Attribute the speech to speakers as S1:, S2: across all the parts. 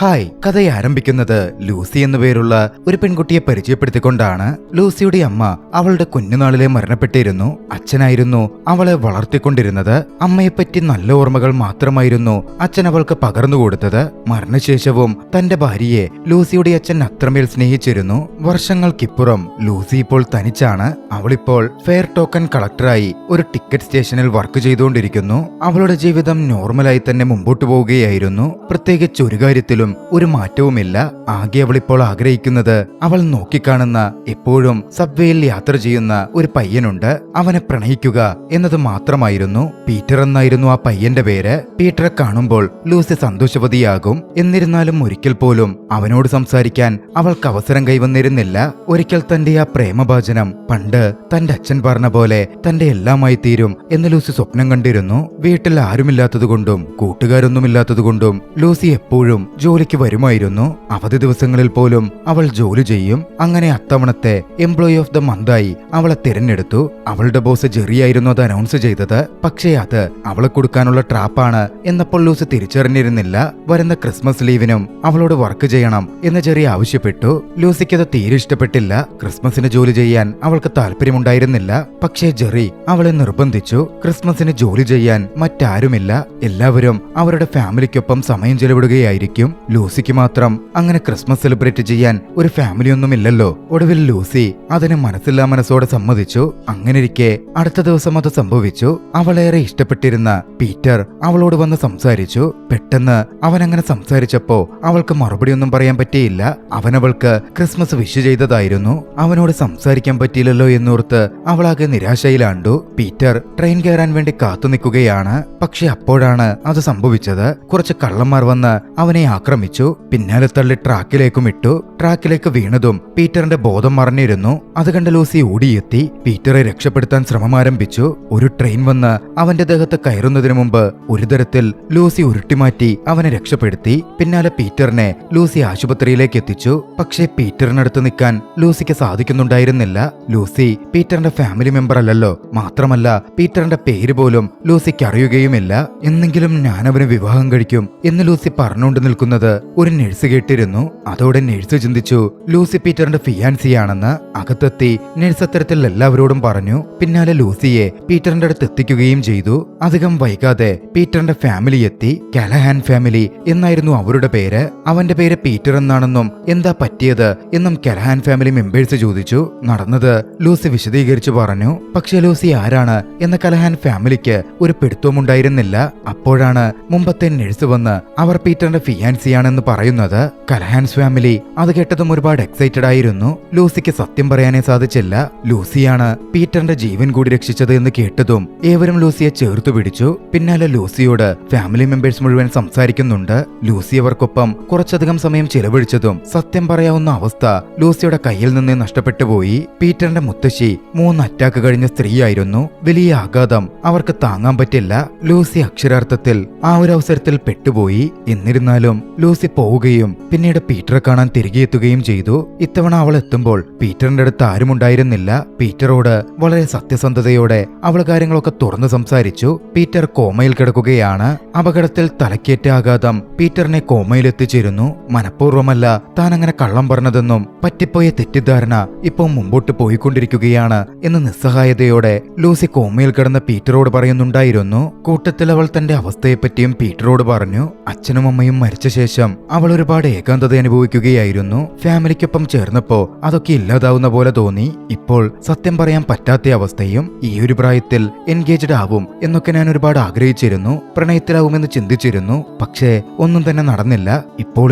S1: Hi, കഥയെ ആരംഭിക്കുന്നത് Lucy എന്നു പേരുള്ള ഒരു പെൺകുട്ടിയെ പരിചയപ്പെടുത്തിക്കൊണ്ടാണ്. ലൂസിയുടെ അമ്മ അവളുടെ കുഞ്ഞുനാളിലെ മരണപ്പെട്ടിരുന്നു. അച്ഛനായിരുന്നു അവളെ വളർത്തിക്കൊണ്ടിരുന്നത്. അമ്മയെപ്പറ്റി നല്ല ഓർമ്മകൾ മാത്രമായിരുന്നു അച്ഛൻ അവൾക്ക് പകർന്നുകൊടുത്തത്. മരണശേഷവും തന്റെ ഭാര്യയെ ലൂസിയുടെ അച്ഛൻ അത്രമേൽ സ്നേഹിച്ചിരുന്നു. വർഷങ്ങൾക്കിപ്പുറം ലൂസി ഇപ്പോൾ തനിച്ചാണ്. അവളിപ്പോൾ ഫെയർ ടോക്കൺ കളക്ടറായി ഒരു ടിക്കറ്റ് സ്റ്റേഷനിൽ വർക്ക് ചെയ്തുകൊണ്ടിരിക്കുന്നു. അവളുടെ ജീവിതം നോർമലായി തന്നെ മുമ്പോട്ടു പോവുകയായിരുന്നു. പ്രത്യേകിച്ച് ഒരു കാര്യത്തിലും ഒരു മാറ്റവുമില്ല. ആകെ അവളിപ്പോൾ ആഗ്രഹിക്കുന്നത് അവൾ നോക്കിക്കാണുന്ന എപ്പോഴും സബ്വേയിൽ യാത്ര ചെയ്യുന്ന ഒരു പയ്യനുണ്ട്. അവനെ പ്രണയിക്കുക എന്നത് മാത്രമായിരുന്നു. പീറ്റർ എന്നായിരുന്നു ആ പയ്യന്റെ പേര്. പീറ്ററെ കാണുമ്പോൾ ലൂസി സന്തോഷവതിയാകും. എന്നിരുന്നാലും ഒരിക്കൽ പോലും അവനോട് സംസാരിക്കാൻ അവൾക്ക് അവസരം കൈവന്നിരുന്നില്ല. ഒരിക്കൽ തന്റെ ആ പ്രേമഭാചനം പണ്ട് തന്റെ അച്ഛൻ പറഞ്ഞ പോലെ തന്റെ എല്ലാമായി തീരും എന്ന് ലൂസി സ്വപ്നം കണ്ടിരുന്നു. വീട്ടിൽ ആരുമില്ലാത്തതുകൊണ്ടും കൂട്ടുകാരൊന്നുമില്ലാത്തതുകൊണ്ടും ലൂസി എപ്പോഴും ജോലിക്ക് വരുമായിരുന്നു. അവധി ദിവസങ്ങളിൽ പോലും അവൾ ജോലി ചെയ്യും. അങ്ങനെ അത്തവണത്തെ എംപ്ലോയി ഓഫ് ദ മന്തായി അവളെ തിരഞ്ഞെടുത്തു. അവളുടെ ബോസ് ജെറിയായിരുന്നു അത് അനൗൺസ് ചെയ്തത്. പക്ഷേ അത് അവളെ കൊടുക്കാനുള്ള ട്രാപ്പാണ് എന്നപ്പോൾ ലൂസി തിരിച്ചറിഞ്ഞിരുന്നില്ല. വരുന്ന ക്രിസ്മസ് ലീവിനും അവളോട് വർക്ക് ചെയ്യണം എന്ന് ജെറി ആവശ്യപ്പെട്ടു. ലൂസിക്കത് തീരെ ഇഷ്ടപ്പെട്ടില്ല. ക്രിസ്മസിന് ജോലി ചെയ്യാൻ അവൾക്ക് താല്പര്യമുണ്ടായിരുന്നില്ല. പക്ഷേ ജെറി അവളെ നിർബന്ധിച്ചു. ക്രിസ്മസിന് ജോലി ചെയ്യാൻ മറ്റാരുമില്ല. എല്ലാവരും അവരുടെ ഫാമിലിക്കൊപ്പം സമയം ചെലവിടുകയായിരിക്കും. ലൂസിക്ക് മാത്രം അങ്ങനെ ക്രിസ്മസ് സെലിബ്രേറ്റ് ചെയ്യാൻ ഒരു ഫാമിലി ഒന്നുമില്ലല്ലോ. ഒടുവിൽ ലൂസി അതിന് മനസ്സില്ലാ മനസ്സോടെ സമ്മതിച്ചു. അങ്ങനെയിരിക്കെ അടുത്ത ദിവസം അത് സംഭവിച്ചു. അവളേറെ ഇഷ്ടപ്പെട്ടിരുന്ന പീറ്റർ അവളോട് വന്ന് സംസാരിച്ചു. പെട്ടെന്ന് അവൻ അങ്ങനെ സംസാരിച്ചപ്പോ അവൾക്ക് മറുപടിയൊന്നും പറയാൻ പറ്റിയില്ല. അവനവൾക്ക് ക്രിസ്മസ് വിഷ് ചെയ്തതായിരുന്നു. അവനോട് സംസാരിക്കാൻ പറ്റിയില്ലല്ലോ എന്നോർത്ത് അവളാകെ നിരാശയിലാണ്ടു. പീറ്റർ ട്രെയിൻ കയറാൻ വേണ്ടി കാത്തു നിൽക്കുകയാണ്. പക്ഷെ അപ്പോഴാണ് അത് സംഭവിച്ചത്. കുറച്ച് കള്ളന്മാർ വന്ന് അവനെ ആക്രമിച്ചു. പിന്നാലെ തള്ളി ട്രാക്കിലേക്കും ഇട്ടു. ട്രാക്കിലേക്ക് വീണതും പീറ്ററിന്റെ ബോധം മറഞ്ഞിരുന്നു. അത് കണ്ട ലൂസി ഓടിയെത്തി പീറ്ററെ രക്ഷപ്പെടുത്താൻ ശ്രമം ആരംഭിച്ചു. ഒരു ട്രെയിൻ വന്ന് അവന്റെ ദേഹത്ത് കയറുന്നതിനു മുമ്പ് ഒരു തരത്തിൽ ലൂസി ഉരുട്ടിമാറ്റി അവനെ രക്ഷപ്പെടുത്തി. പിന്നാലെ പീറ്ററിനെ ലൂസി ആശുപത്രിയിലേക്ക് എത്തിച്ചു. പക്ഷേ പീറ്ററിനടുത്ത് നിൽക്കാൻ ലൂസിക്ക് സാധിക്കുന്നുണ്ടായിരുന്നില്ല. ലൂസി പീറ്ററിന്റെ ഫാമിലി മെമ്പർ അല്ലല്ലോ. മാത്രമല്ല പീറ്ററിന്റെ പേര് പോലും ലൂസിക്ക് അറിയുകയുമില്ല. എന്നെങ്കിലും ഞാൻ അവന് വിവാഹം കഴിക്കും എന്ന് ലൂസി പറഞ്ഞുകൊണ്ട് നിൽക്കുന്നത് ഒരു നഴ്സ് കേട്ടിരുന്നു. അതോടെ നഴ്സ് ചിന്തിച്ചു ലൂസി പീറ്ററിന്റെ ഫിയാൻസിയാണെന്ന്. അകത്തെത്തി നഴ്സ് അത്തരത്തിൽ എല്ലാവരോടും പറഞ്ഞു. പിന്നാലെ ലൂസിയെ പീറ്ററിന്റെ അടുത്ത് എത്തിക്കുകയും ചെയ്തു. അധികം വൈകാതെ പീറ്ററിന്റെ ഫാമിലി എത്തി. കലഹാൻ ഫാമിലി എന്നായിരുന്നു അവരുടെ പേര്. അവന്റെ പേര് പീറ്റർ എന്നാണെന്നും എന്താ പറ്റിയത് എന്നും കലഹാൻ ഫാമിലി മെമ്പേഴ്സ് ചോദിച്ചു. നടന്നത് ലൂസി വിശദീകരിച്ചു പറഞ്ഞു. പക്ഷെ ലൂസി ആരാണ് എന്ന കലഹാൻ ഫാമിലിക്ക് ഒരു പിടുത്തവുമുണ്ടായിരുന്നില്ല. അപ്പോഴാണ് മുമ്പത്തെ നഴ്സ് വന്ന് അവർ പീറ്ററിന്റെ ഫിയാൻസിയാണെന്ന് പറയുന്നത്. കലഹാൻസ് ഫാമിലി അത് കേട്ടതും ഒരുപാട് എക്സൈറ്റഡ് ആയിരുന്നു. ലൂസിക്ക് സത്യം പറയാനേ സാധിച്ചില്ല. ലൂസിയാണ് പീറ്ററിന്റെ ജീവൻ കൂടി രക്ഷിച്ചത് എന്ന് കേട്ടതും ഏവരും ലൂസിയെ ചേർത്തു പിടിച്ചു. പിന്നാലെ ലൂസിയോട് ഫാമിലി മെമ്പേഴ്സ് മുഴുവൻ സംസാരിക്കുന്നുണ്ട്. ലൂസി അവർക്കൊപ്പം കുറച്ചധികം സമയം ചിലവഴിച്ചതും സത്യം പറയാവുന്ന അവസ്ഥ ലൂസിയുടെ കയ്യിൽ നിന്ന് നഷ്ടപ്പെട്ടു പോയി. പീറ്ററിന്റെ മുത്തശ്ശി 3 അറ്റാക്ക് കഴിഞ്ഞ സ്ത്രീയായിരുന്നു. വലിയ ആഘാതം അവർക്ക് താങ്ങാൻ പറ്റില്ല. ലൂസി അക്ഷരാർത്ഥത്തിൽ ആ ഒരു അവസരത്തിൽ പെട്ടുപോയി. എന്നിരുന്നാലും ലൂസി പോവുകയും പിന്നീട് പീറ്ററെ കാണാൻ തിരികെ എത്തുകയും ചെയ്തു. ഇത്തവണ അവൾ എത്തുമ്പോൾ പീറ്ററിന്റെ അടുത്ത് ആരുമുണ്ടായിരുന്നില്ല. പീറ്ററോട് വളരെ സത്യസന്ധതയോടെ അവൾ കാര്യങ്ങളൊക്കെ തുറന്നു സംസാരിച്ചു. പീറ്റർ കോമയിൽ കിടക്കുകയാണ്. അപകടത്തിൽ തലക്കേറ്റ ആഘാതം പീറ്ററിനെ കോമയിൽ എത്തിച്ചിരുന്നു. മനഃപൂർവ്വമല്ല താൻ അങ്ങനെ കള്ളം പറഞ്ഞതെന്നും പറ്റിപ്പോയ തെറ്റിദ്ധാരണ ഇപ്പോൾ മുമ്പോട്ട് പോയിക്കൊണ്ടിരിക്കുകയാണ് എന്ന് നിസ്സഹായതയോടെ ലൂസി കോമയിൽ കിടന്ന പീറ്ററോട് പറയുന്നുണ്ടായിരുന്നു. കൂട്ടത്തിൽ അവൾ തന്റെ അവസ്ഥയെപ്പറ്റിയും പീറ്ററോട് പറഞ്ഞു. അച്ഛനും അമ്മയും മരിച്ച ശേഷം അവൾ ഒരുപാട് ഏകാന്തത അനുഭവിക്കുകയായിരുന്നു. ഫാമിലിക്കൊപ്പം ചേർന്നപ്പോ അതൊക്കെ ഇല്ലാതാവുന്ന പോലെ തോന്നി. ഇപ്പോൾ സത്യം പറയാൻ പറ്റാത്ത അവസ്ഥയും. ഈ ഒരു പ്രായത്തിൽ എൻഗേജ്ഡ് ആവും എന്നൊക്കെ ഞാൻ ഒരുപാട് ആഗ്രഹിച്ചിരുന്നു. പ്രണയത്തിലാവുമെന്ന് ചിന്തിച്ചിരുന്നു. പക്ഷേ ഒന്നും തന്നെ നടന്നില്ല. ഇപ്പോൾ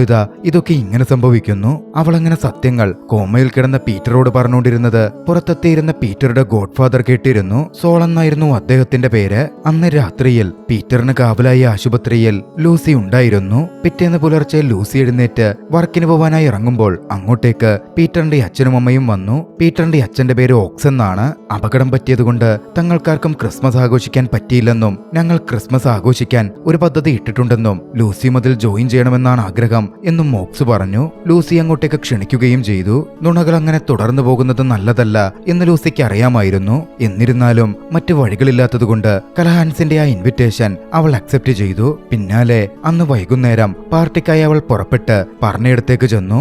S1: ഇതൊക്കെ ഇങ്ങനെ സംഭവിക്കുന്നു. അവളങ്ങനെ സത്യങ്ങൾ കോമയിൽ കിടന്ന പീറ്ററോട് പറഞ്ഞുകൊണ്ടിരുന്നത് പുറത്തെത്തിയിരുന്ന പീറ്ററുടെ ഗോഡ് ഫാദർ കേട്ടിരുന്നു. സോൾ എന്നായിരുന്നു അദ്ദേഹത്തിന്റെ പേര്. അന്ന് രാത്രിയിൽ പീറ്ററിന് കാവലായി ആശുപത്രിയിൽ ലൂസി ഉണ്ടായിരുന്നു. പിറ്റേന്ന് പുലർച്ചെ ലൂസി എഴുന്നേറ്റ് വർക്കിന് പോവാനായി ഇറങ്ങുമ്പോൾ അങ്ങോട്ടേക്ക് പീറ്ററിന്റെ അച്ഛനും അമ്മയും വന്നു. പീറ്ററിന്റെ അച്ഛന്റെ പേര് ഓക്സ് എന്നാണ്. അപകടം പറ്റിയതുകൊണ്ട് തങ്ങൾക്കാർക്കും ക്രിസ്മസ് ആഘോഷിക്കാൻ പറ്റിയില്ലെന്നും ഞങ്ങൾ ക്രിസ്മസ് ആഘോഷിക്കാൻ ഒരു പദ്ധതി ഇട്ടിട്ടുണ്ടെന്നും ലൂസിയും അതിൽ ജോയിൻ ചെയ്യണമെന്നാണ് ആഗ്രഹം എന്നും ഓക്സ് പറഞ്ഞു. ലൂസി അങ്ങോട്ടേക്ക് ക്ഷണിക്കുകയും ചെയ്തു. നുണകൾ അങ്ങനെ തുടർന്നു പോകുന്നത് നല്ലതല്ല എന്ന് ലൂസിക്ക് അറിയാമായിരുന്നു. എന്നിരുന്നാലും മറ്റു വഴികളില്ലാത്തതുകൊണ്ട് കലഹാൻസിന്റെ ആ ഇൻവിറ്റേഷൻ അവൾ അക്സെപ്റ്റ് ചെയ്തു. പിന്നാലെ അന്ന് വൈകുന്നേരം പാർട്ടി പാർട്ടിക്കായി അവൾ പുറപ്പെട്ട് പറഞ്ഞയിടത്തേക്ക് ചെന്നു.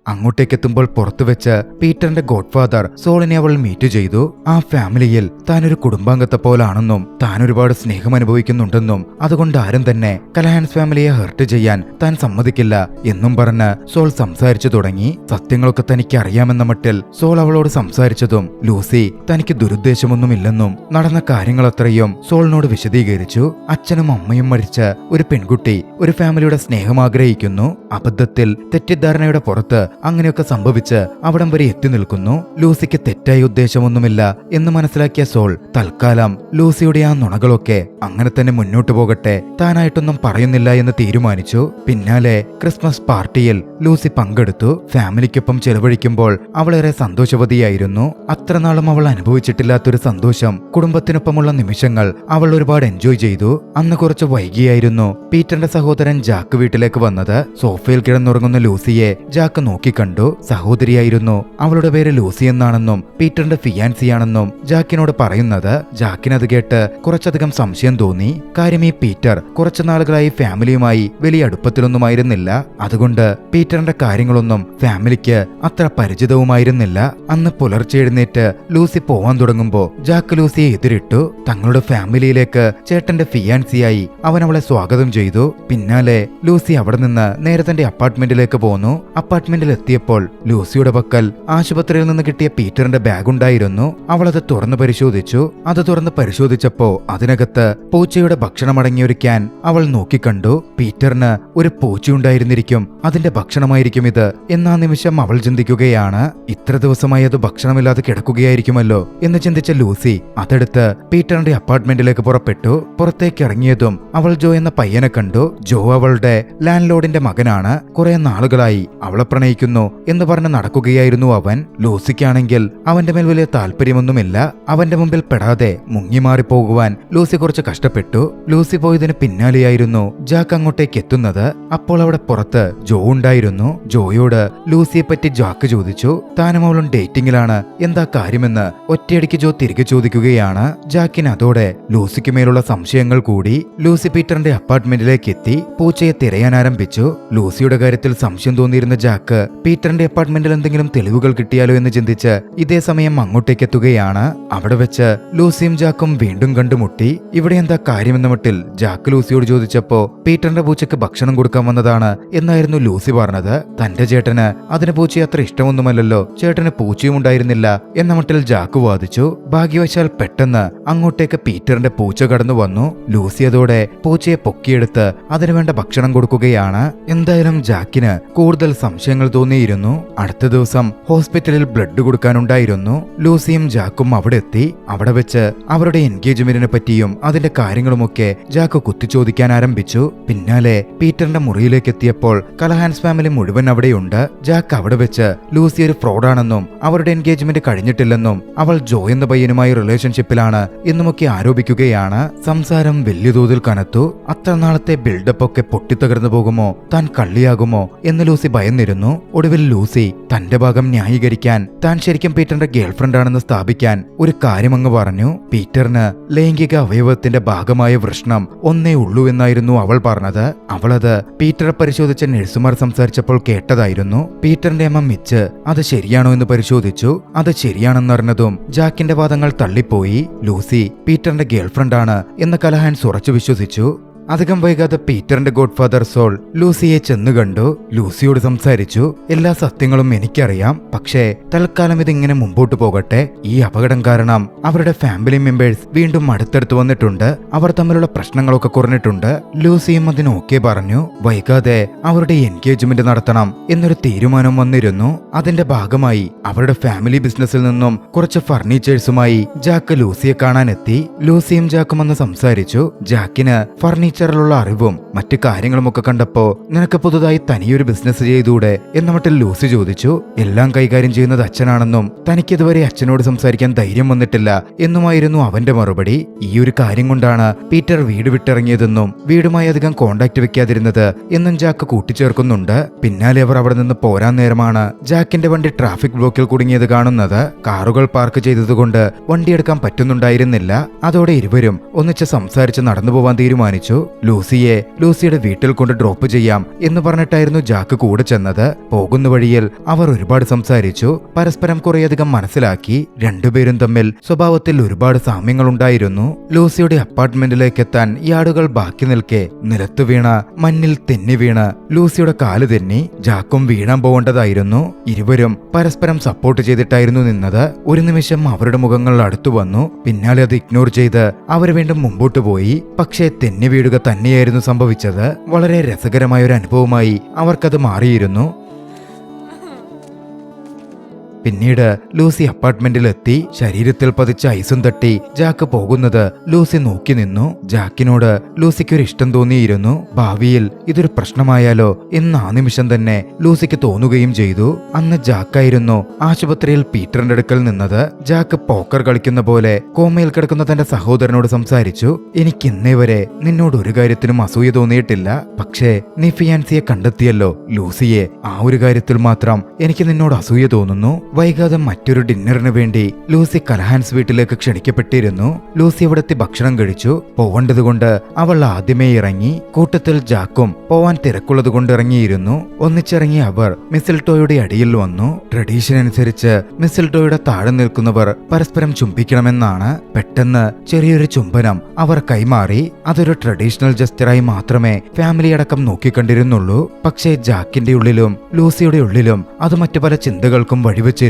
S1: അങ്ങോട്ടേക്കെത്തുമ്പോൾ പുറത്തുവെച്ച് പീറ്ററിന്റെ ഗോഡ്ഫാദർ സോളിനെ അവൾ മീറ്റ് ചെയ്തു. ആ ഫാമിലിയിൽ താനൊരു കുടുംബാംഗത്തെ പോലാണെന്നും താൻ ഒരുപാട് സ്നേഹം അനുഭവിക്കുന്നുണ്ടെന്നും അതുകൊണ്ട് ആരും തന്നെ കലഹാൻസ് ഫാമിലിയെ ഹെർട്ട് ചെയ്യാൻ താൻ സമ്മതിക്കില്ല എന്നും പറഞ്ഞ് സോൾ സംസാരിച്ചു തുടങ്ങി. സത്യങ്ങളൊക്കെ തനിക്ക് അറിയാമെന്ന മട്ടിൽ സോൾ അവളോട് സംസാരിച്ചതും ലൂസി തനിക്ക് ദുരുദ്ദേശമൊന്നുമില്ലെന്നും നടന്ന കാര്യങ്ങളത്രയും സോളിനോട് വിശദീകരിച്ചു. അച്ഛനും അമ്മയും മരിച്ച ഒരു പെൺകുട്ടി ഒരു ഫാമിലിയുടെ സ്നേഹം ആഗ്രഹിക്കുന്നു. അബദ്ധത്തിൽ തെറ്റിദ്ധാരണയുടെ പുറത്ത് അങ്ങനെയൊക്കെ സംഭവിച്ച് അവിടം വരെ എത്തി നിൽക്കുന്നു. ലൂസിക്ക് തെറ്റായ ഉദ്ദേശമൊന്നുമില്ല എന്ന് മനസ്സിലാക്കിയ സോൾ തൽക്കാലം ലൂസിയുടെ ആ നുണകളൊക്കെ അങ്ങനെ തന്നെ മുന്നോട്ടു പോകട്ടെ, താനായിട്ടൊന്നും പറയുന്നില്ല എന്ന് തീരുമാനിച്ചു. പിന്നാലെ ക്രിസ്മസ് പാർട്ടിയിൽ ലൂസി പങ്കെടുത്തു. ഫാമിലിക്കൊപ്പം ചെലവഴിക്കുമ്പോൾ അവളേറെ സന്തോഷവതിയായിരുന്നു. അത്രനാളും അവൾ അനുഭവിച്ചിട്ടില്ലാത്തൊരു സന്തോഷം, കുടുംബത്തിനൊപ്പമുള്ള നിമിഷങ്ങൾ അവൾ ഒരുപാട് എൻജോയ് ചെയ്തു. അന്ന് കുറച്ച് വൈകിയായിരുന്നു പീറ്ററിന്റെ സഹോദരൻ ജാക്ക് വീട്ടിലേക്ക് വന്നത്. സോഫയിൽ കിടന്നുറങ്ങുന്ന ലൂസിയെ ജാക്ക് നോക്കിക്കണ്ടു. സഹോദരിയായിരുന്നു. അവളുടെ പേര് ലൂസി എന്നാണെന്നും പീറ്ററിന്റെ ഫിയാൻസിയാണെന്നും ജാക്കിനോട് പറയുന്നത്. ജാക്കിനത് കേട്ട് കുറച്ചധികം സംശയം തോന്നി. കാര്യം ഈ പീറ്റർ കുറച്ചു നാളുകളായി ഫാമിലിയുമായി വലിയ അടുപ്പത്തിലൊന്നുമായിരുന്നില്ല. അതുകൊണ്ട് പീറ്ററിന്റെ കാര്യങ്ങളൊന്നും ഫാമിലിക്ക് അത്ര പരിചിതവുമായിരുന്നില്ല. അന്ന് പുലർച്ചെ എഴുന്നേറ്റ് ലൂസി പോവാൻ തുടങ്ങുമ്പോ ജാക്ക് ലൂസിയെ എതിരിട്ടു. തങ്ങളുടെ ഫാമിലിയിലേക്ക് ചേട്ടന്റെ ഫിയാൻസിയായി അവൻ അവളെ സ്വാഗതം ചെയ്തു. പിന്നാലെ ലൂസി അവിടെ നിന്ന് നേരെ തന്റെ അപ്പാർട്ട്മെന്റിലേക്ക് പോന്നു. അപ്പാർട്ട്മെന്റിൽ എത്തിയപ്പോൾ ലൂസിയുടെ പക്കൽ ആശുപത്രിയിൽ നിന്ന് കിട്ടിയ പീറ്ററിന്റെ ബാഗ് ഉണ്ടായിരുന്നു. അവൾ അത് തുറന്നു പരിശോധിച്ചു. അത് തുറന്ന് പരിശോധിച്ചപ്പോ അതിനകത്ത് പൂച്ചയുടെ ഭക്ഷണമടങ്ങിയ ഒരു ക്യാൻ അവൾ നോക്കിക്കണ്ടു. പീറ്ററിന് ഒരു പൂച്ചയുണ്ടായിരുന്നിരിക്കും, അതിന്റെ ഭക്ഷണമായിരിക്കും ഇത് എന്നാ നിമിഷം അവൾ ചിന്തിക്കുകയാണ്. ഇത്ര ദിവസമായി അത് ഭക്ഷണമില്ലാതെ കിടക്കുകയായിരിക്കുമല്ലോ എന്ന് ചിന്തിച്ച ലൂസി അതെടുത്ത് പീറ്ററിന്റെ അപ്പാർട്ട്മെന്റിലേക്ക് പുറപ്പെട്ടു. പുറത്തേക്ക് ഇറങ്ങിയതും അവൾ ജോ എന്ന പയ്യനെ കണ്ടു. ജോ അവളുടെ ലാൻഡ് ലോർഡിന്റെ മകനാണ്. കുറെ നാളുകളായി അവളെ പ്രണയിക്കുന്നു എന്ന് പറഞ്ഞ് നടക്കുകയായിരുന്നു അവൻ. ലൂസിക്കാണെങ്കിൽ അവന്റെ മേൽ വലിയ താല്പര്യമൊന്നുമില്ല. അവന്റെ മുമ്പിൽ പെടാതെ മുങ്ങിമാറിപ്പോകുവാൻ ലൂസി കുറച്ച് കഷ്ടപ്പെട്ടു. ലൂസി പോയതിന് പിന്നാലെയായിരുന്നു ജാക്ക് അങ്ങോട്ടേക്ക് എത്തുന്നത്. അപ്പോൾ അവിടെ പുറത്ത് ജോ ഉണ്ടായിരുന്നു. ജോയോട് ലൂസിയെ പറ്റി ജാക്ക് ചോദിച്ചു. താനും അവളും ഡേറ്റിംഗിലാണ്, എന്താ കാര്യമെന്ന് ഒറ്റയടിക്ക് ജോ തിരികെ ചോദിക്കുകയാണ്. ജാക്കിന് അതോടെ ലൂസിക്ക് മേലുള്ള സംശയങ്ങൾ കൂടി. ലൂസി പീറ്ററിന്റെ അപ്പാർട്ട്മെന്റിലേക്ക് എത്തി പൂച്ചയെ തിരയാൻ ആരംഭിച്ചു. ലൂസിയുടെ കാര്യത്തിൽ സംശയം തോന്നിയിരുന്ന ജാക്ക് പീറ്ററിന്റെ അപ്പാർട്ട്മെന്റിൽ എന്തെങ്കിലും തെളിവുകൾ കിട്ടിയാലോ എന്ന് ചിന്തിച്ച് ഇതേ സമയം അങ്ങോട്ടേക്ക് എത്തുകയാണ്. അവിടെ വെച്ച് ലൂസിയും ജാക്കും വീണ്ടും കണ്ടുമുട്ടി. ഇവിടെ എന്താ കാര്യമെന്ന മട്ടിൽ ജാക്ക് ലൂസിയോട് ചോദിച്ചപ്പോ പീറ്ററിന്റെ പൂച്ചയ്ക്ക് ഭക്ഷണം കൊടുക്കാൻ വന്നതാണ് എന്നായിരുന്നു ലൂസി പറഞ്ഞത്. തന്റെ ചേട്ടന് അതിന് പൂച്ചയെ അത്ര ഇഷ്ടമൊന്നുമല്ലല്ലോ, ചേട്ടന് പൂച്ചയും ഉണ്ടായിരുന്നില്ല എന്ന മട്ടിൽ ജാക്ക് വാദിച്ചു. ഭാഗ്യവശാൽ പെട്ടെന്ന് അങ്ങോട്ടേക്ക് പീറ്ററിന്റെ പൂച്ച കടന്നു വന്നു. ലൂസി അതോടെ പൂച്ചയെ പൊക്കിയെടുത്ത് അതിനുവേണ്ട ഭക്ഷണം കൊടുക്കുകയാണ്. എന്തായാലും ജാക്കിന് കൂടുതൽ സംശയങ്ങൾ തോന്നിയിരുന്നു. അടുത്ത ദിവസം ഹോസ്പിറ്റലിൽ ബ്ലഡ് കൊടുക്കാനുണ്ടായിരുന്നു. ലൂസിയും ജാക്കും അവിടെ എത്തി. അവിടെ വെച്ച് അവരുടെ എൻഗേജ്മെന്റിനെ പറ്റിയും അതിന്റെ കാര്യങ്ങളുമൊക്കെ ജാക്ക് കുത്തിച്ചോദിക്കാൻ ആരംഭിച്ചു. പിന്നാലെ പീറ്ററിന്റെ മുറിയിലേക്ക് എത്തിയപ്പോൾ കലഹാൻസ് ഫാമിലി മുഴുവൻ അവിടെയുണ്ട്. ജാക്ക് അവിടെ വെച്ച് ലൂസി ഒരു ഫ്രോഡാണെന്നും അവരുടെ എൻഗേജ്മെന്റ് കഴിഞ്ഞിട്ടില്ലെന്നും അവൾ ജോ എന്ന പയ്യനുമായി റിലേഷൻഷിപ്പിലാണ് എന്നുമൊക്കെ ആരോപിക്കുകയാണ്. സംസാരം വലിയ തോതിൽ കനത്തു. അത്ര നാളത്തെ ബിൽഡപ്പ് ഒക്കെ പൊട്ടിത്തകർന്നു പോകുമോ, താൻ കള്ളിയാകുമോ എന്ന് ലൂസി ഭയന്നിരുന്നു. ഒടുവിൽ ലൂസി തന്റെ ഭാഗം ന്യായീകരിക്കാൻ താൻ ശരിക്കും പീറ്ററിന്റെ ഗേൾഫ്രണ്ട് ആണെന്ന് സ്ഥാപിക്കാൻ ഒരു കാര്യമങ്ങ് പറഞ്ഞു. പീറ്ററിന് ലൈംഗിക അവയവത്തിന്റെ ഭാഗമായ വൃഷ്ണം ഒന്നേ ഉള്ളൂ എന്നായിരുന്നു അവൾ പറഞ്ഞത്. അവളത് പീറ്ററെ പരിശോധിച്ച നഴ്സുമാർ സംസാരിച്ചപ്പോൾ കേട്ടതായിരുന്നു. പീറ്ററിന്റെ അമ്മ മിച്ച് അത് ശരിയാണോ എന്ന് പരിശോധിച്ചു. അത് ശരിയാണെന്നറിഞ്ഞതും ജാക്കിന്റെ വാദങ്ങൾ തള്ളിപ്പോയി. ലൂസി പീറ്ററിന്റെ ഗേൾഫ്രണ്ട് ആണ് എന്ന് കലഹാൻസ് ഉറച്ചു വിശ്വസിച്ചു. അധികം വൈകാതെ പീറ്ററിന്റെ ഗോഡ്ഫാദർ സോൾ ലൂസിയെ ചെന്നു കണ്ടു. ലൂസിയോട് സംസാരിച്ചു. എല്ലാ സത്യങ്ങളും എനിക്കറിയാം, പക്ഷേ തൽക്കാലം ഇതിങ്ങനെ മുമ്പോട്ട് പോകട്ടെ. ഈ അപകടം കാരണം അവരുടെ ഫാമിലി മെമ്പേഴ്സ് വീണ്ടും അടുത്തടുത്ത് വന്നിട്ടുണ്ട്. അവർ തമ്മിലുള്ള പ്രശ്നങ്ങളൊക്കെ കുറഞ്ഞിട്ടുണ്ട്. ലൂസിയും അതിന് ഓക്കെ പറഞ്ഞു. വൈകാതെ അവരുടെ എൻഗേജ്മെന്റ് നടത്തണം എന്നൊരു തീരുമാനം വന്നിരുന്നു. അതിന്റെ ഭാഗമായി അവരുടെ ഫാമിലി ബിസിനസ്സിൽ നിന്നും കുറച്ച് ഫർണിച്ചേഴ്സുമായി ജാക്ക് ലൂസിയെ കാണാനെത്തി. ലൂസിയും ജാക്കും അന്ന് സംസാരിച്ചു. ജാക്കിന് ഫർണിച്ചറിലുള്ള അറിവും മറ്റു കാര്യങ്ങളുമൊക്കെ കണ്ടപ്പോ നിനക്ക് പുതുതായി തനിയൊരു ബിസിനസ് ചെയ്തൂടെ എന്ന മട്ടിൽ ലൂസി ചോദിച്ചു. എല്ലാം കൈകാര്യം ചെയ്യുന്നത് അച്ഛനാണെന്നും തനിക്കിതുവരെ അച്ഛനോട് സംസാരിക്കാൻ ധൈര്യം വന്നിട്ടില്ല എന്നുമായിരുന്നു അവന്റെ മറുപടി. ഈ ഒരു കാര്യം കൊണ്ടാണ് പീറ്റർ വീട് വിട്ടിറങ്ങിയതെന്നും വീടുമായി അധികം കോണ്ടാക്ട് വെക്കാതിരുന്നത് എന്നും ജാക്ക് കൂട്ടിച്ചേർക്കുന്നുണ്ട്. പിന്നാലെ അവർ അവിടെ നിന്ന് പോരാൻ നേരമാണ് ജാക്കിന്റെ വണ്ടി ട്രാഫിക് ബ്ലോക്കിൽ കുടുങ്ങിയത് കാണുന്നത്. കാറുകൾ പാർക്ക് ചെയ്തതുകൊണ്ട് വണ്ടിയെടുക്കാൻ പറ്റുന്നുണ്ടായിരുന്നില്ല. അതോടെ ഇരുവരും ഒന്നിച്ച് സംസാരിച്ച് നടന്നു പോവാൻ തീരുമാനിച്ചു. ലൂസിയുടെ വീട്ടിൽ കൊണ്ട് ഡ്രോപ്പ് ചെയ്യാം എന്ന് പറഞ്ഞിട്ടായിരുന്നു ജാക്ക് കൂടെ ചെന്നത്. പോകുന്ന വഴിയിൽ അവർ ഒരുപാട് സംസാരിച്ചു, പരസ്പരം കുറേയധികം മനസ്സിലാക്കി. രണ്ടുപേരും തമ്മിൽ സ്വഭാവത്തിൽ ഒരുപാട് സാമ്യങ്ങളുണ്ടായിരുന്നു. ലൂസിയുടെ അപ്പാർട്ട്മെന്റിലേക്ക് എത്താൻ യാർഡുകൾ ബാക്കി നിൽക്കെ നിലത്തു വീണ മണ്ണിൽ തെന്നി വീണ് ലൂസിയുടെ കാല് തെന്നി. ജാക്കും വീഴാൻ പോകേണ്ടതായിരുന്നു. ഇരുവരും പരസ്പരം സപ്പോർട്ട് ചെയ്തിട്ടായിരുന്നു നിന്നത്. ഒരു നിമിഷം അവരുടെ മുഖങ്ങൾ അടുത്തു വന്നു. പിന്നാലെ അത് ഇഗ്നോർ ചെയ്ത് അവർ വീണ്ടും മുമ്പോട്ട് പോയി. പക്ഷേ തെന്നി വീഴുക തന്നെയായിരുന്നു സംഭവിച്ചത്. വളരെ രസകരമായ ഒരു അനുഭവമായി അവർക്കത് മാറിയിരുന്നു. പിന്നീട് ലൂസി അപ്പാർട്ട്മെന്റിലെത്തി. ശരീരത്തിൽ പതിച്ച ഐസും തട്ടി ജാക്ക് പോകുന്നത് ലൂസി നോക്കി നിന്നു. ജാക്കിനോട് ലൂസിക്കൊരു ഇഷ്ടം തോന്നിയിരുന്നു. ഭാവിയിൽ ഇതൊരു പ്രശ്നമായാലോ എന്ന് ആ നിമിഷം തന്നെ ലൂസിക്ക് തോന്നുകയും ചെയ്തു. അന്ന് ജാക്കായിരുന്നു ആശുപത്രിയിൽ പീറ്ററിന്റെ അടുക്കൽ നിന്നത്. ജാക്ക് പോക്കർ കളിക്കുന്ന പോലെ കോമയിൽ കിടക്കുന്ന തന്റെ സഹോദരനോട് സംസാരിച്ചു. എനിക്ക് ഇന്നേ വരെ നിന്നോട് ഒരു കാര്യത്തിനും അസൂയ തോന്നിയിട്ടില്ല. പക്ഷേ നീ ഫിയാൻസിയെ കണ്ടെത്തിയല്ലോ ലൂസിയെ, ആ ഒരു കാര്യത്തിൽ മാത്രം എനിക്ക് നിന്നോട് അസൂയ തോന്നുന്നു. വൈകാതെ മറ്റൊരു ഡിന്നറിന് വേണ്ടി ലൂസി കലഹാൻസ് വീട്ടിലേക്ക് ക്ഷണിക്കപ്പെട്ടിരുന്നു. ലൂസി അവിടുത്തെ ഭക്ഷണം കഴിച്ചു. പോവേണ്ടതുകൊണ്ട് അവൾ ആദ്യമേ ഇറങ്ങി. കൂട്ടത്തിൽ ജാക്കും പോവാൻ തിരക്കുള്ളത് ഇറങ്ങിയിരുന്നു. ഒന്നിച്ചിറങ്ങി അവർ മിസിൽട്ടോയുടെ അടിയിൽ വന്നു. ട്രഡീഷൻ അനുസരിച്ച് മിസിൽട്ടോയുടെ താഴെ നിൽക്കുന്നവർ പരസ്പരം ചുംബിക്കണമെന്നാണ്. പെട്ടെന്ന് ചെറിയൊരു ചുംബനം അവർ കൈമാറി. അതൊരു ട്രഡീഷണൽ ജസ്റ്ററായി മാത്രമേ ഫാമിലി അടക്കം നോക്കിക്കണ്ടിരുന്നുള്ളൂ. പക്ഷേ ജാക്കിന്റെ ഉള്ളിലും ലൂസിയുടെ ഉള്ളിലും അത് മറ്റു പല ചിന്തകൾക്കും വഴിവെച്ചിരുന്നു.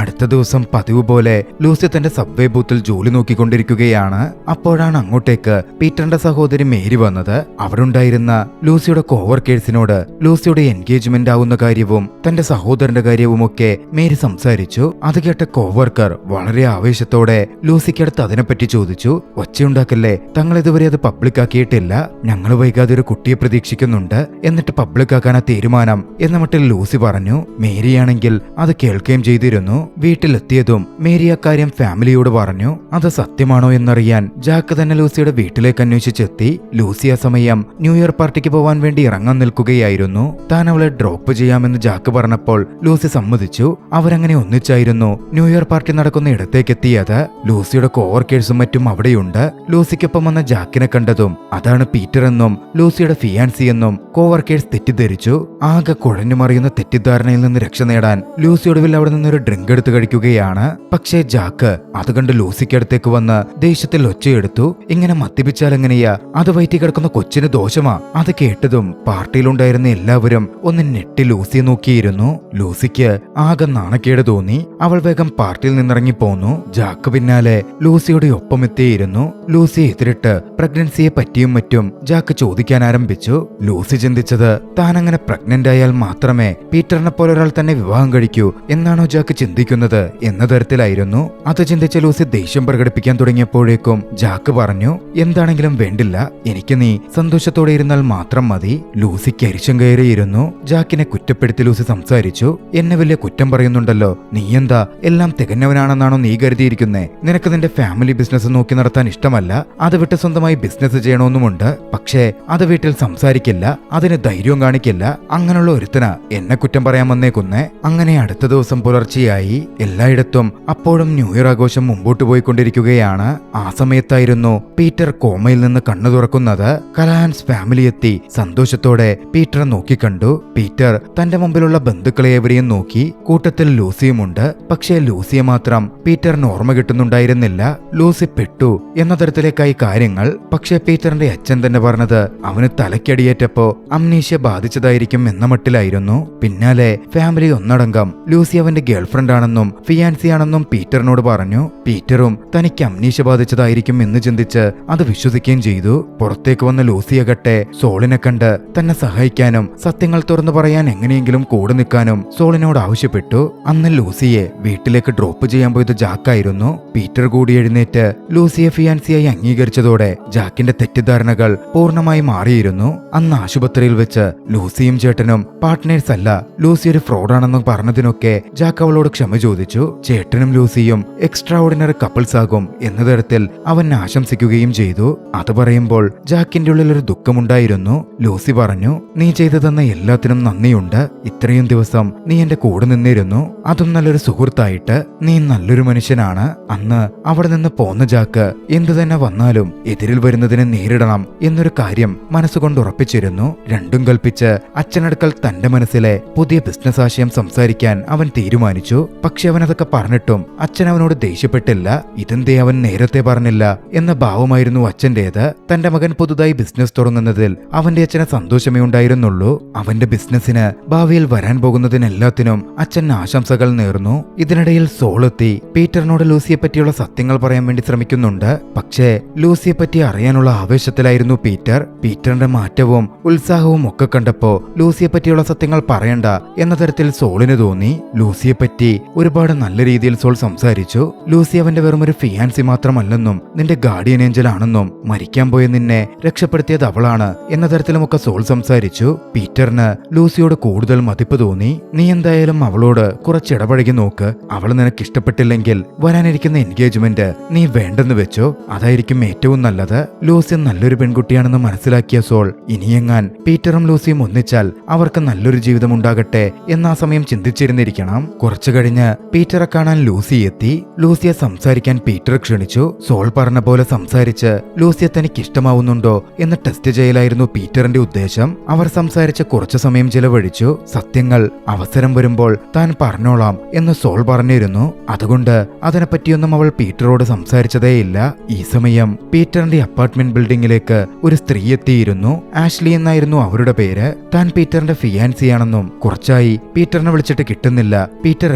S1: അടുത്ത ദിവസം പതിവ് പോലെ ലൂസി തന്റെ സബ്വേ ബൂത്തിൽ ജോലി നോക്കിക്കൊണ്ടിരിക്കുകയാണ്. അപ്പോഴാണ് അങ്ങോട്ടേക്ക് പീറ്ററിന്റെ സഹോദരി മേരി വന്നത്. അവിടെ ഉണ്ടായിരുന്ന ലൂസിയുടെ കോവർക്കേഴ്സിനോട് ലൂസിയുടെ എൻഗേജ്മെന്റ് ആവുന്ന കാര്യവും തന്റെ സഹോദരന്റെ കാര്യവുമൊക്കെ മേരി സംസാരിച്ചു. അത് കേട്ട കോവർക്കർ വളരെ ആവേശത്തോടെ ലൂസിക്കടുത്ത് അതിനെപ്പറ്റി ചോദിച്ചു. ഒച്ചയുണ്ടാക്കല്ലേ, തങ്ങൾ ഇതുവരെ അത് പബ്ലിക് ആക്കിയിട്ടില്ല. ഞങ്ങൾ വൈകാതെ ഒരു കുട്ടിയെ പ്രതീക്ഷിക്കുന്നുണ്ട്. എന്നിട്ട് പബ്ലിക് ആക്കാനാ തീരുമാനം എന്ന മട്ടിൽ ലൂസി പറഞ്ഞു. മേരിയാണെങ്കിൽ അത് കേൾക്കുകയും ചെയ്തിരുന്നു. വീട്ടിലെത്തിയതും മേരി അക്കാര്യം ഫാമിലിയോട് പറഞ്ഞു. അത് സത്യമാണോ എന്നറിയാൻ ജാക്ക് തന്നെ ലൂസിയുടെ വീട്ടിലേക്ക് അന്വേഷിച്ചെത്തി. ലൂസി ആ സമയം ന്യൂ ഇയർ പാർട്ടിക്ക് പോവാൻ വേണ്ടി ഇറങ്ങാൻ നിൽക്കുകയായിരുന്നു. താൻ അവളെ ഡ്രോപ്പ് ചെയ്യാമെന്ന് ജാക്ക് പറഞ്ഞപ്പോൾ ലൂസി സമ്മതിച്ചു. അവരങ്ങനെ ഒന്നിച്ചായിരുന്നു ന്യൂ ഇയർ പാർട്ടി നടക്കുന്ന ഇടത്തേക്കെത്തിയത്. ലൂസിയുടെ കോവർക്കേഴ്സും മറ്റും അവിടെയുണ്ട്. ലൂസിക്കൊപ്പം വന്ന ജാക്കിനെ കണ്ടതും അതാണ് പീറ്റർ എന്നും ലൂസിയുടെ ഫിയാൻസി എന്നും കോവർക്കേഴ്സ് തെറ്റിദ്ധരിച്ചു. ആകെ കുഴഞ്ഞുമറിയുന്ന തെറ്റിദ്ധാരണയിൽ നിന്ന് രക്ഷ നേടാൻ ലൂസി ഒടുവിൽ അവിടെ നിന്നൊരു ഡ്രിങ്ക് എടുത്ത് കഴിക്കുകയാണ്. പക്ഷേ ജാക്ക് അത് കണ്ട് ലൂസിക്കടുത്തേക്ക് വന്ന് ദേഷ്യത്തിൽ ഒച്ചയെടുത്തു. ഇങ്ങനെ മദ്യപിച്ചാൽ എങ്ങനെയാ? അത് വയറ്റി കിടക്കുന്ന കൊച്ചിന് ദോഷമാ. അത് കേട്ടതും പാർട്ടിയിലുണ്ടായിരുന്ന എല്ലാവരും ഒന്ന് ഞെട്ടി ലൂസിയെ നോക്കിയിരുന്നു. ലൂസിക്ക് ആകെ നാണക്കേട് തോന്നി. അവൾ വേഗം പാർട്ടിയിൽ നിന്നിറങ്ങി പോന്നു. ജാക്ക് പിന്നാലെ ലൂസിയുടെ ഒപ്പം എത്തിയിരുന്നു. ലൂസിയെ എതിരിട്ട് പ്രഗ്നൻസിയെ പറ്റിയും മറ്റും ജാക്ക് ചോദിക്കാൻ ആരംഭിച്ചു. ലൂസി ചിന്തിച്ചത് താൻ അങ്ങനെ പ്രഗ്നന്റ് ആയാൽ മാത്രമേ പീറ്ററിനെ പോലെ ഒരാൾ തന്നെ വിവാഹം കഴിക്കൂ എന്നാണോ ജാക്ക് ചിന്തിക്കുന്നത് എന്ന തരത്തിലായിരുന്നു. അത് ചിന്തിച്ച ലൂസി ദേഷ്യം പ്രകടിപ്പിക്കാൻ തുടങ്ങിയപ്പോഴേക്കും ജാക്ക് പറഞ്ഞു, എന്താണെങ്കിലും വേണ്ടില്ല, എനിക്ക് നീ സന്തോഷത്തോടെ ഇരുന്നാൽ മാത്രം മതി. ലൂസിക്ക് അരിശം കയറിയിരുന്നു. ജാക്കിനെ കുറ്റപ്പെടുത്തി ലൂസി സംസാരിച്ചു. എന്നെ വലിയ കുറ്റം പറയുന്നുണ്ടല്ലോ, നീ എന്താ എല്ലാം തികഞ്ഞവനാണെന്നാണോ നീ കരുതിയിരിക്കുന്നേ? നിനക്ക് നിന്റെ ഫാമിലി ബിസിനസ് നോക്കി നടത്താൻ ഇഷ്ടമല്ല, അത് വിട്ട് സ്വന്തമായി ബിസിനസ് ചെയ്യണമെന്നുമുണ്ട്. പക്ഷേ അത് വീട്ടിൽ സംസാരിക്കില്ല, അതിന് ധൈര്യവും കാണിക്കില്ല. അങ്ങനെയുള്ള ഒരുത്തന എന്നെ കുറ്റം പറയാൻ വന്നേക്കുന്നേ. അങ്ങനെ അടുത്ത ദിവസം പുലർച്ചെയായി. എല്ലായിടത്തും അപ്പോഴും ന്യൂ ഇയർ ആഘോഷം മുമ്പോട്ട് പോയിക്കൊണ്ടിരിക്കുകയാണ്. ആ സമയത്തായിരുന്നു പീറ്റർ കോമയിൽ നിന്ന് കണ്ണു തുറക്കുന്നത്. കലഹാൻസ് ഫാമിലി എത്തി സന്തോഷത്തോടെ പീറ്ററെ നോക്കിക്കണ്ടു. പീറ്റർ തന്റെ മുമ്പിലുള്ള ബന്ധുക്കളെ എവരെയും നോക്കി. കൂട്ടത്തിൽ ലൂസിയുമുണ്ട്. പക്ഷേ ലൂസിയെ മാത്രം പീറ്ററിന് ഓർമ്മ കിട്ടുന്നുണ്ടായിരുന്നില്ല. ലൂസി പെട്ടു എന്ന തരത്തിലേക്കായി കാര്യങ്ങൾ. പക്ഷേ പീറ്ററിന്റെ അച്ഛൻ തന്നെ പറഞ്ഞത് അവന് തലയ്ക്കടിയേറ്റപ്പോ അംനീഷ്യ ബാധിച്ചതായിരിക്കും എന്ന മട്ടിലായിരുന്നു. പിന്നാലെ ഫാമിലി ഒന്നടങ്കം ലൂസി അവന്റെ ഗേൾഫ്രണ്ട് ആണെന്നും ഫിയാൻസി ആണെന്നും പീറ്ററിനോട് പറഞ്ഞു. പീറ്ററും തനിക്ക് അംനീഷ്യ ബാധിച്ചതായിരിക്കും എന്ന് ചിന്തിച്ച് അത് വിശ്വസിക്കുകയും ചെയ്തു. പുറത്തേക്ക് വന്ന ലൂസിയകട്ടെ സോളിനെ കണ്ട് തന്നെ സഹായിക്കാനും സത്യങ്ങൾ തുറന്നു പറയാൻ എങ്ങനെയെങ്കിലും കൂടെ നിൽക്കാനും സോളിനോട് ആവശ്യപ്പെട്ടു. അന്ന് ലൂസിയെ വീട്ടിലേക്ക് ഡ്രോപ്പ് ചെയ്യാൻ പോയത് ജാക്കായിരുന്നു. പീറ്റർ കൂടി എഴുന്നേറ്റ് ലൂസിയെ ഫിയാൻസിയായി അംഗീകരിച്ചതോടെ ജാക്കിന്റെ തെറ്റിദ്ധാരണകൾ പൂർണ്ണമായി മാറിയിരുന്നു. അന്ന് ആശുപത്രിയിൽ വെച്ച് ലൂസിയും ചേട്ടനും പാർട്ട്നേഴ്സ് അല്ല, ലൂസി ഒരു ഫ്രോഡാണെന്ന് പറഞ്ഞതിനൊക്കെ ജാക്ക് ജാക്ക് അവളോട് ക്ഷമ ചോദിച്ചു. ചേട്ടനും ലൂസിയും എക്സ്ട്രാ ഓർഡിനറി കപ്പിൾസ് ആകും എന്ന തരത്തിൽ അവൻ ആശംസിക്കുകയും ചെയ്തു. അത് പറയുമ്പോൾ ജാക്കിന്റെ ഉള്ളിൽ ഒരു ദുഃഖമുണ്ടായിരുന്നു. ലൂസി പറഞ്ഞു, നീ ചെയ്തു തന്ന എല്ലാത്തിനും നന്ദിയുണ്ട്. ഇത്രയും ദിവസം നീ എന്റെ കൂടെ നിന്നിരുന്നു, അതും നല്ലൊരു സുഹൃത്തായിട്ട്. നീ നല്ലൊരു മനുഷ്യനാണ്. അന്ന് അവിടെ നിന്ന് പോന്ന ജാക്ക് എന്തു തന്നെ വന്നാലും എതിരിൽ വരുന്നതിനെ നേരിടണം എന്നൊരു കാര്യം മനസ്സുകൊണ്ട് ഉറപ്പിച്ചിരുന്നു. രണ്ടും കൽപ്പിച്ച് അച്ഛനടുക്കൽ തന്റെ മനസ്സിലെ പുതിയ ബിസിനസ് ആശയം സംസാരിക്കാൻ അവൻ തീരുമാനിച്ചു. പക്ഷെ അവൻ അതൊക്കെ പറഞ്ഞിട്ടും അച്ഛൻ അവനോട് ദേഷ്യപ്പെട്ടില്ല. ഇതെന്തേ അവൻ നേരത്തെ പറഞ്ഞില്ല എന്ന ഭാവമായിരുന്നു അച്ഛൻ്റേത്. തന്റെ മകൻ പുതുതായി ബിസിനസ് തുടങ്ങുന്നതിൽ അവന്റെ അച്ഛന് സന്തോഷമേ ഉണ്ടായിരുന്നുള്ളൂ. അവന്റെ ബിസിനസിന് ഭാവിയിൽ വരാൻ പോകുന്നതിനെല്ലാത്തിനും അച്ഛൻ ആശംസകൾ നേർന്നു. ഇതിനിടയിൽ സോളെത്തി പീറ്ററിനോട് ലൂസിയെ പറ്റിയുള്ള സത്യങ്ങൾ പറയാൻ വേണ്ടി ശ്രമിക്കുന്നുണ്ട്. പക്ഷേ ലൂസിയെ പറ്റി അറിയാനുള്ള ആവേശത്തിലായിരുന്നു പീറ്റർ. പീറ്ററിന്റെ മാറ്റവും ഉത്സാഹവും ഒക്കെ കണ്ടപ്പോ ലൂസിയെ പറ്റിയുള്ള സത്യങ്ങൾ പറയണ്ട എന്ന തരത്തിൽ സോളിന് തോന്നി. ലൂസിയെ പറ്റി ഒരുപാട് നല്ല രീതിയിൽ സോൾ സംസാരിച്ചു. ലൂസി അവന്റെ വെറും ഒരു ഫിയാൻസി മാത്രമല്ലെന്നും നിന്റെ ഗാർഡിയൻ ഏഞ്ചൽ ആണെന്നും മരിക്കാൻ പോയ നിന്നെ രക്ഷപ്പെടുത്തിയത് അവളാണ് എന്ന തരത്തിലുമൊക്കെ സോൾ സംസാരിച്ചു. പീറ്ററിന് ലൂസിയോട് കൂടുതൽ മതിപ്പ് തോന്നി. നീ എന്തായാലും അവളോട് കുറച്ച് ഇടപഴകി നോക്ക്. അവൾ നിനക്ക് ഇഷ്ടപ്പെട്ടില്ലെങ്കിൽ വരാനിരിക്കുന്ന എൻഗേജ്മെന്റ് നീ വേണ്ടെന്ന് വെച്ചോ. അതായിരിക്കും ഏറ്റവും നല്ലത്. ലൂസി നല്ലൊരു പെൺകുട്ടിയാണെന്ന് മനസ്സിലാക്കിയ സോൾ ഇനിയെങ്ങാൻ പീറ്ററും ലൂസിയും ഒന്നിച്ചാൽ അവർക്ക് നല്ലൊരു ജീവിതം ഉണ്ടാകട്ടെ എന്ന് ആ സമയം ചിന്തിച്ചിരുന്നിരിക്കണം. കുറച്ചു കഴിഞ്ഞ് പീറ്ററെ കാണാൻ ലൂസി എത്തി. ലൂസിയെ സംസാരിക്കാൻ പീറ്റർ ക്ഷണിച്ചു. സോൾ പറഞ്ഞ പോലെ സംസാരിച്ച് ലൂസിയെ തനിക്ക് ഇഷ്ടമാവുന്നുണ്ടോ എന്ന് ടെസ്റ്റ് ചെയ്യലായിരുന്നു പീറ്ററിന്റെ ഉദ്ദേശം. അവർ സംസാരിച്ച് കുറച്ചു സമയം ചിലവഴിച്ചു. സത്യങ്ങൾ അവസരം വരുമ്പോൾ താൻ പറഞ്ഞോളാം എന്ന് സോൾ പറഞ്ഞിരുന്നു. അതുകൊണ്ട് അതിനെപ്പറ്റിയൊന്നും അവൾ പീറ്ററോട് സംസാരിച്ചതേയില്ല. ഈ സമയം പീറ്ററിന്റെ അപ്പാർട്ട്മെന്റ് ബിൽഡിംഗിലേക്ക് ഒരു സ്ത്രീ എത്തിയിരുന്നു. ആഷ്ലി എന്നായിരുന്നു അവരുടെ പേര്. താൻ പീറ്ററിന്റെ ഫിയാൻസിയാണെന്നും കുറച്ചായി പീറ്ററിനെ വിളിച്ചിട്ട് കിട്ടുന്നില്ല, പീറ്റർ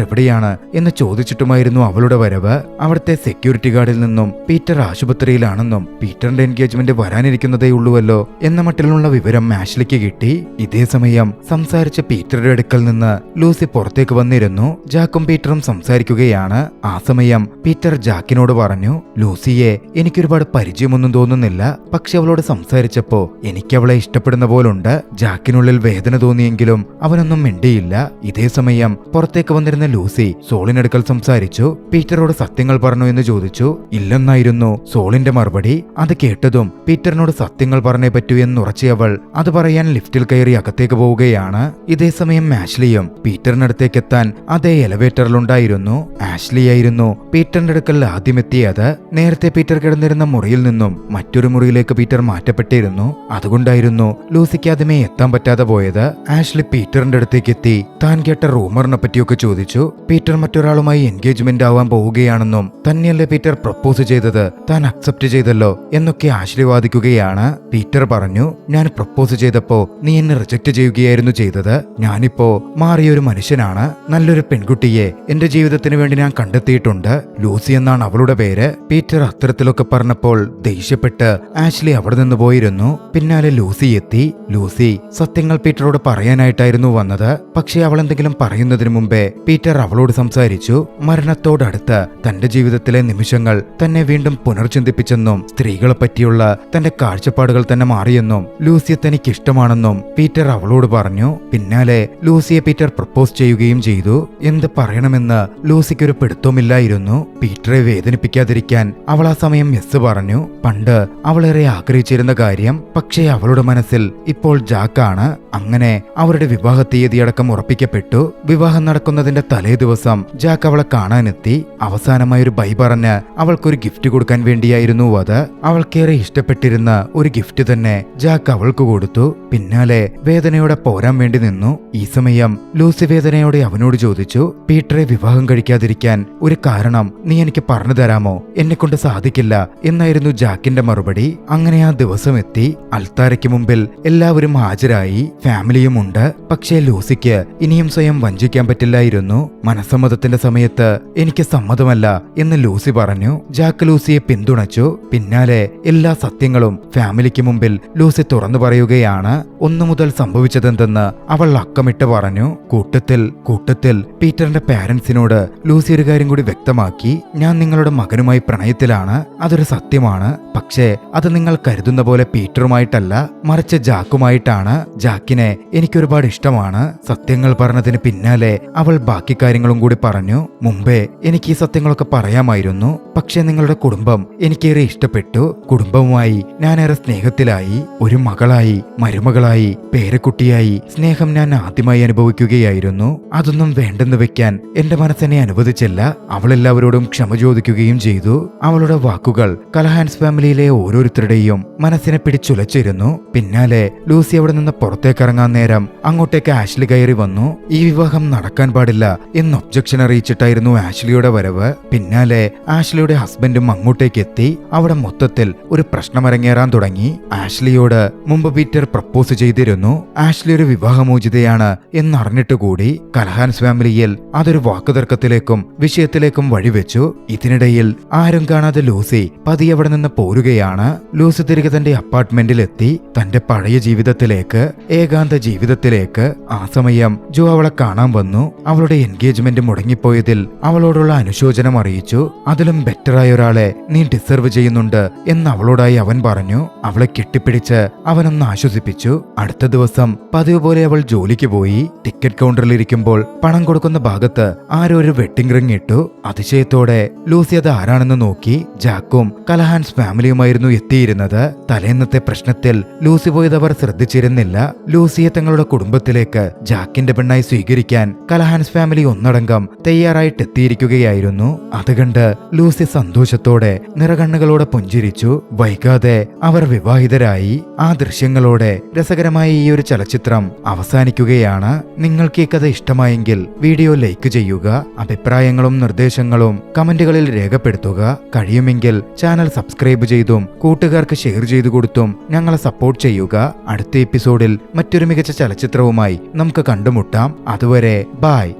S1: എവിടെയാണ് എന്ന് ചോദിച്ചിട്ടുമായിരുന്നു അവളുടെ വരവ്. അവിടുത്തെ സെക്യൂരിറ്റി ഗാർഡിൽ നിന്നും പീറ്റർ ആശുപത്രിയിലാണെന്നും പീറ്ററിന്റെ എൻഗേജ്മെന്റ് വരാനിരിക്കുന്നതേ ഉള്ളൂവല്ലോ എന്ന മട്ടിലുള്ള വിവരം ആഷ്ലിക്ക് കിട്ടി. ഇതേ സമയം സംസാരിച്ച പീറ്ററുടെ അടുക്കൽ നിന്ന് ലൂസി പുറത്തേക്ക് വന്നിരുന്നു. ജാക്കും പീറ്ററും സംസാരിക്കുകയാണ്. ആ സമയം പീറ്റർ ജാക്കിനോട് പറഞ്ഞു, ലൂസിയെ എനിക്കൊരുപാട് പരിചയമൊന്നും തോന്നുന്നില്ല, പക്ഷെ അവളോട് സംസാരിച്ചപ്പോ എനിക്ക് അവളെ ഇഷ്ടപ്പെടുന്ന പോലുണ്ട്. ജാക്കിനുള്ളിൽ വേദന തോന്നിയെങ്കിലും അവനൊന്നും മിണ്ടിയില്ല. ഇതേ സമയം പുറത്തേക്ക് വന്നിരുന്ന ലൂസി സോളിനടുക്കൽ സംസാരിച്ചു. പീറ്ററോട് സത്യങ്ങൾ പറഞ്ഞു എന്ന് ചോദിച്ചു. ഇല്ലെന്നായിരുന്നു സോളിന്റെ മറുപടി. അത് കേട്ടതും പീറ്ററിനോട് സത്യങ്ങൾ പറഞ്ഞേ പറ്റൂ എന്നുറച്ച അവൾ അത് പറയാൻ ലിഫ്റ്റിൽ കയറി അകത്തേക്ക് പോവുകയാണ്. ഇതേ സമയം ആഷ്ലിയും പീറ്ററിനടുത്തേക്ക് എത്താൻ അതേ എലവേറ്ററിലുണ്ടായിരുന്നു. ആഷ്ലി ആയിരുന്നു പീറ്ററിന്റെ അടുക്കൽ ആദ്യം എത്തിയത്. നേരത്തെ പീറ്റർ കിടന്നിരുന്ന മുറിയിൽ നിന്നും മറ്റൊരു മുറിയിലേക്ക് പീറ്റർ മാറ്റപ്പെട്ടിരുന്നു. അതുകൊണ്ടായിരുന്നു ലൂസിക്ക് ആദ്യമേ എത്താൻ പറ്റാതെ പോയത്. ആഷ്ലി പീറ്ററിന്റെ അടുത്തേക്ക് എത്തി താൻ കേട്ട റൂമറിനെ പറ്റിയൊക്കെ ചോദിച്ചു. പീറ്റർ മറ്റൊരാളുമായി എൻഗേജ്മെന്റ് ആവാൻ പോവുകയാണെന്നും തന്നെയല്ലേ പീറ്റർ പ്രപ്പോസ് ചെയ്തത്, താൻ അക്സെപ്റ്റ് ചെയ്തല്ലോ എന്നൊക്കെ ആഷ്ലി വാദിക്കുകയാണ്. പീറ്റർ പറഞ്ഞു, ഞാൻ പ്രപ്പോസ് ചെയ്തപ്പോ നീ എന്നെ റിജക്ട് ചെയ്യുകയായിരുന്നു ചെയ്തത്. ഞാനിപ്പോ മാറിയൊരു മനുഷ്യനാണ്. നല്ലൊരു പെൺകുട്ടിയെ എന്റെ ജീവിതത്തിന് വേണ്ടി ഞാൻ കണ്ടെത്തിയിട്ടുണ്ട്. ലൂസി എന്നാണ് അവളുടെ പേര്. പീറ്റർ അത്തരത്തിലൊക്കെ പറഞ്ഞപ്പോൾ ദേഷ്യപ്പെട്ട് ആഷ്ലി അവിടെ നിന്ന് പോയിരുന്നു. പിന്നാലെ ലൂസി എത്തി. ലൂസി സത്യങ്ങൾ പീറ്ററോട് പറയാനായിട്ടായിരുന്നു വന്നത്. പക്ഷെ അവൾ എന്തെങ്കിലും പറയുന്നതിന് മുമ്പേ പീറ്റർ അവളോട് സംസാരിച്ചു. മരണത്തോടടുത്ത് തന്റെ ജീവിതത്തിലെ നിമിഷങ്ങൾ തന്നെ വീണ്ടും പുനർചിന്തിപ്പിച്ചെന്നും സ്ത്രീകളെ പറ്റിയുള്ള തന്റെ കാഴ്ചപ്പാടുകൾ തന്നെ മാറിയെന്നും ലൂസിയെ തനിക്ക് ഇഷ്ടമാണെന്നും പീറ്റർ അവളോട് പറഞ്ഞു. പിന്നാലെ ലൂസിയെ പീറ്റർ പ്രപ്പോസ് ചെയ്യുകയും ചെയ്തു. എന്ത് പറയണമെന്ന് ലൂസിക്കൊരു പിടുത്തവുമില്ലായിരുന്നു. പീറ്ററെ വേദനിപ്പിക്കാതിരിക്കാൻ അവൾ ആ സമയം യെസ് പറഞ്ഞു. പണ്ട് അവളേറെ ആഗ്രഹിച്ചിരുന്ന കാര്യം. പക്ഷേ അവളുടെ മനസ്സിൽ ഇപ്പോൾ ജാക്കാണ്. അങ്ങനെ അവരുടെ വിവാഹ തീയതിയടക്കം ഉറപ്പിക്കപ്പെട്ടു. വിവാഹം നടക്കുന്നതിന്റെ തലേ ദിവസം ജാക്ക് അവളെ കാണാനെത്തി. അവസാനമായൊരു ബൈ പറഞ്ഞ് അവൾക്കൊരു ഗിഫ്റ്റ് കൊടുക്കാൻ വേണ്ടിയായിരുന്നു അത്. അവൾക്കേറെ ഇഷ്ടപ്പെട്ടിരുന്ന ഒരു ഗിഫ്റ്റ് തന്നെ ജാക്ക് അവൾക്ക് കൊടുത്തു. പിന്നാലെ വേദനയോടെ പോരാൻ വേണ്ടി നിന്നു. ഈ സമയം ലൂസി വേദനയോടെ അവനോട് ചോദിച്ചു, പീറ്ററെ വിവാഹം കഴിക്കാതിരിക്കാൻ ഒരു കാരണം നീ എനിക്ക് പറഞ്ഞു തരാമോ? എന്നെ കൊണ്ട് സാധിക്കില്ല എന്നായിരുന്നു ജാക്കിന്റെ മറുപടി. അങ്ങനെ ആ ദിവസം എത്തി. അൽത്താരയ്ക്ക് മുമ്പിൽ എല്ലാവരും ഹാജരായി. ഫാമിലിയും ഉണ്ട്. പക്ഷേ ലൂസിക്ക് ഇനിയും സ്വയം വഞ്ചിക്കാൻ പറ്റില്ലായിരുന്നു. മനസ്സമ്മതത്തിന്റെ സമയത്ത് എനിക്ക് സമ്മതമല്ല എന്ന് ലൂസി പറഞ്ഞു. ജാക്ക് ലൂസിയെ പിന്തുണച്ചു. പിന്നാലെ എല്ലാ സത്യങ്ങളും ഫാമിലിക്ക് മുമ്പിൽ ലൂസി തുറന്നു പറയുകയാണ്. ഒന്നു മുതൽ സംഭവിച്ചതെന്തെന്ന് അവൾ അക്കമിട്ട് പറഞ്ഞു. കൂട്ടത്തിൽ പീറ്ററിന്റെ പാരന്റ്സിനോട് ലൂസി ഒരു കാര്യം കൂടി വ്യക്തമാക്കി. ഞാൻ നിങ്ങളുടെ മകനുമായി പ്രണയത്തിലാണ്, അതൊരു സത്യമാണ്. പക്ഷേ അത് നിങ്ങൾ കരുതുന്ന പോലെ പീറ്ററുമായിട്ടല്ല, മറിച്ച് ജാക്കുമായിട്ടാണ്. ജാക്കിനെ എനിക്കൊരുപാട് ഇഷ്ടമാണ്. സത്യങ്ങൾ പറഞ്ഞതിന് പിന്നാലെ അവൾ ബാക്കി കാര്യങ്ങളും കൂടി പറഞ്ഞു. മുമ്പേ എനിക്ക് ഈ സത്യങ്ങളൊക്കെ പറയാമായിരുന്നു, പക്ഷെ നിങ്ങളുടെ കുടുംബം എനിക്കേറെ ഇഷ്ടപ്പെട്ടു. കുടുംബവുമായി ഞാനേറെ സ്നേഹത്തിലായി. ഒരു മകളായി, മരുമകളായി, പേരക്കുട്ടിയായി സ്നേഹം ഞാൻ ആദ്യമായി അനുഭവിക്കുകയായിരുന്നു. അതൊന്നും വേണ്ടെന്ന് വെക്കാൻ എന്റെ മനസ്സെന്നെ അനുവദിച്ചില്ല. അവൾ എല്ലാവരോടും ക്ഷമ ചോദിക്കുകയും ചെയ്തു. അവളുടെ വാക്കുകൾ കലഹാൻസ് ഫാമിലിയിലെ ഓരോരുത്തരുടെയും മനസ്സിനെ പിടിച്ചുലച്ചിരുന്നു. പിന്നാലെ ലൂസി അവിടെ നിന്ന് പുറത്തേക്കിറങ്ങാൻ നേരം അങ്ങോട്ടേക്ക് ആഷ്ലി കയറി വന്നു. ഈ വിവാഹം നടക്കാൻ പാടില്ല എന്ന് ഒബ്ജക്ഷൻ അറിയിച്ചിട്ടായിരുന്നു ആഷ്ലിയുടെ വരവ്. പിന്നാലെ ആഷ്ലിയുടെ ഹസ്ബൻഡും അങ്ങോട്ടേക്ക് എത്തി. അവിടെ മൊത്തത്തിൽ ഒരു പ്രശ്നം അരങ്ങേറാൻ തുടങ്ങി. ആഷ്ലിയോട് മുമ്പ് പീറ്റർ പ്രപ്പോസ് ചെയ്തിരുന്നു. ആഷ്ലി ഒരു വിവാഹമോചിതയാണ് എന്നറിഞ്ഞിട്ട് കൂടി കലഹാൻസ് ഫാമിലിയിൽ അതൊരു വാക്കുതർക്കത്തിലേക്കും വിഷയത്തിലേക്കും വഴിവെച്ചു. ഇതിനിടയിൽ ആരും കാണാതെ ലൂസി പതിയെ അവിടെ നിന്ന് പോരുകയാണ്. ലൂസി തിരികെ തന്റെ അപ്പാർട്ട്മെന്റിലെത്തി, തന്റെ പഴയ ജീവിതത്തിലേക്ക്, ഏകാന്ത ജീവിതത്തിലേക്ക്. ആ സമയം ജോ അവളെ കാണാൻ വന്നു. അവളുടെ എൻഗേജ്മെന്റ് മുടങ്ങിപ്പോയതിൽ അവളോടുള്ള അനുശോചനം അറിയിച്ചു. അതിലും ബെറ്ററായ ഒരാളെ നീ ഡിസർവ് ചെയ്യുന്നുണ്ട് എന്ന് അവളോടായി അവൻ പറഞ്ഞു. അവളെ കെട്ടിപ്പിടിച്ച് അവനൊന്ന് ആശ്വസിപ്പിച്ചു. അടുത്ത ദിവസം പതിവ് പോലെ അവൾ ജോലിക്ക് പോയി. ടിക്കറ്റ് കൗണ്ടറിൽ ഇരിക്കുമ്പോൾ പണം കൊടുക്കുന്ന ഭാഗത്ത് ആരോ ഒരു വെഡിംഗ് റിംഗ് ഇട്ടു. അതിശയത്തോടെ ലൂസി അത് ആരാണെന്ന് നോക്കി. ജാക്കും കലഹാൻസ് ഫാമിലിയുമായിരുന്നു എത്തിയിരുന്നത്. തലേന്നത്തെ പ്രശ്നത്തിൽ ലൂസി പോയത് അവർ ശ്രദ്ധിച്ചിരുന്നില്ല. ലൂസിയെ തങ്ങളുടെ കുടുംബത്തിലേക്ക് ജാക്കിന്റെ പെണ്ണായി സ്വീകരിക്കാൻ കലഹാൻസ് ഫാമിലി ഒന്നടങ്കം തയ്യാറായിട്ടെത്തിയിരിക്കുകയായിരുന്നു. അത് കണ്ട് ലൂസി സന്തോഷത്തോടെ നിറകണ്ണുകളോടെ പുഞ്ചിരിച്ചു. വൈകാതെ അവർ വിവാഹിതരായി. ആ ദൃശ്യങ്ങളോടെ രസകരമായ ഈ ഒരു ചലച്ചിത്രം അവസാനിക്കുകയാണ്. നിങ്ങൾക്ക് ഈ കഥ ഇഷ്ടമായെങ്കിൽ വീഡിയോ ലൈക്ക് ചെയ്യുക. അഭിപ്രായങ്ങളും നിർദ്ദേശങ്ങളും കമന്റുകളിൽ രേഖപ്പെടുത്തുക. കഴിയുമെങ്കിൽ ചാനൽ സബ്സ്ക്രൈബ് ചെയ്തും കൂട്ടുകാർക്ക് ഷെയർ ചെയ്തു കൊടുത്തും ഞങ്ങളെ സപ്പോർട്ട് ചെയ്യുക. അടുത്ത എപ്പിസോഡിൽ മറ്റൊരു മികച്ച ചലച്ചിത്രവുമായി നമുക്ക് കണ്ടുമുട്ടാം. അതുവരെ ബൈ.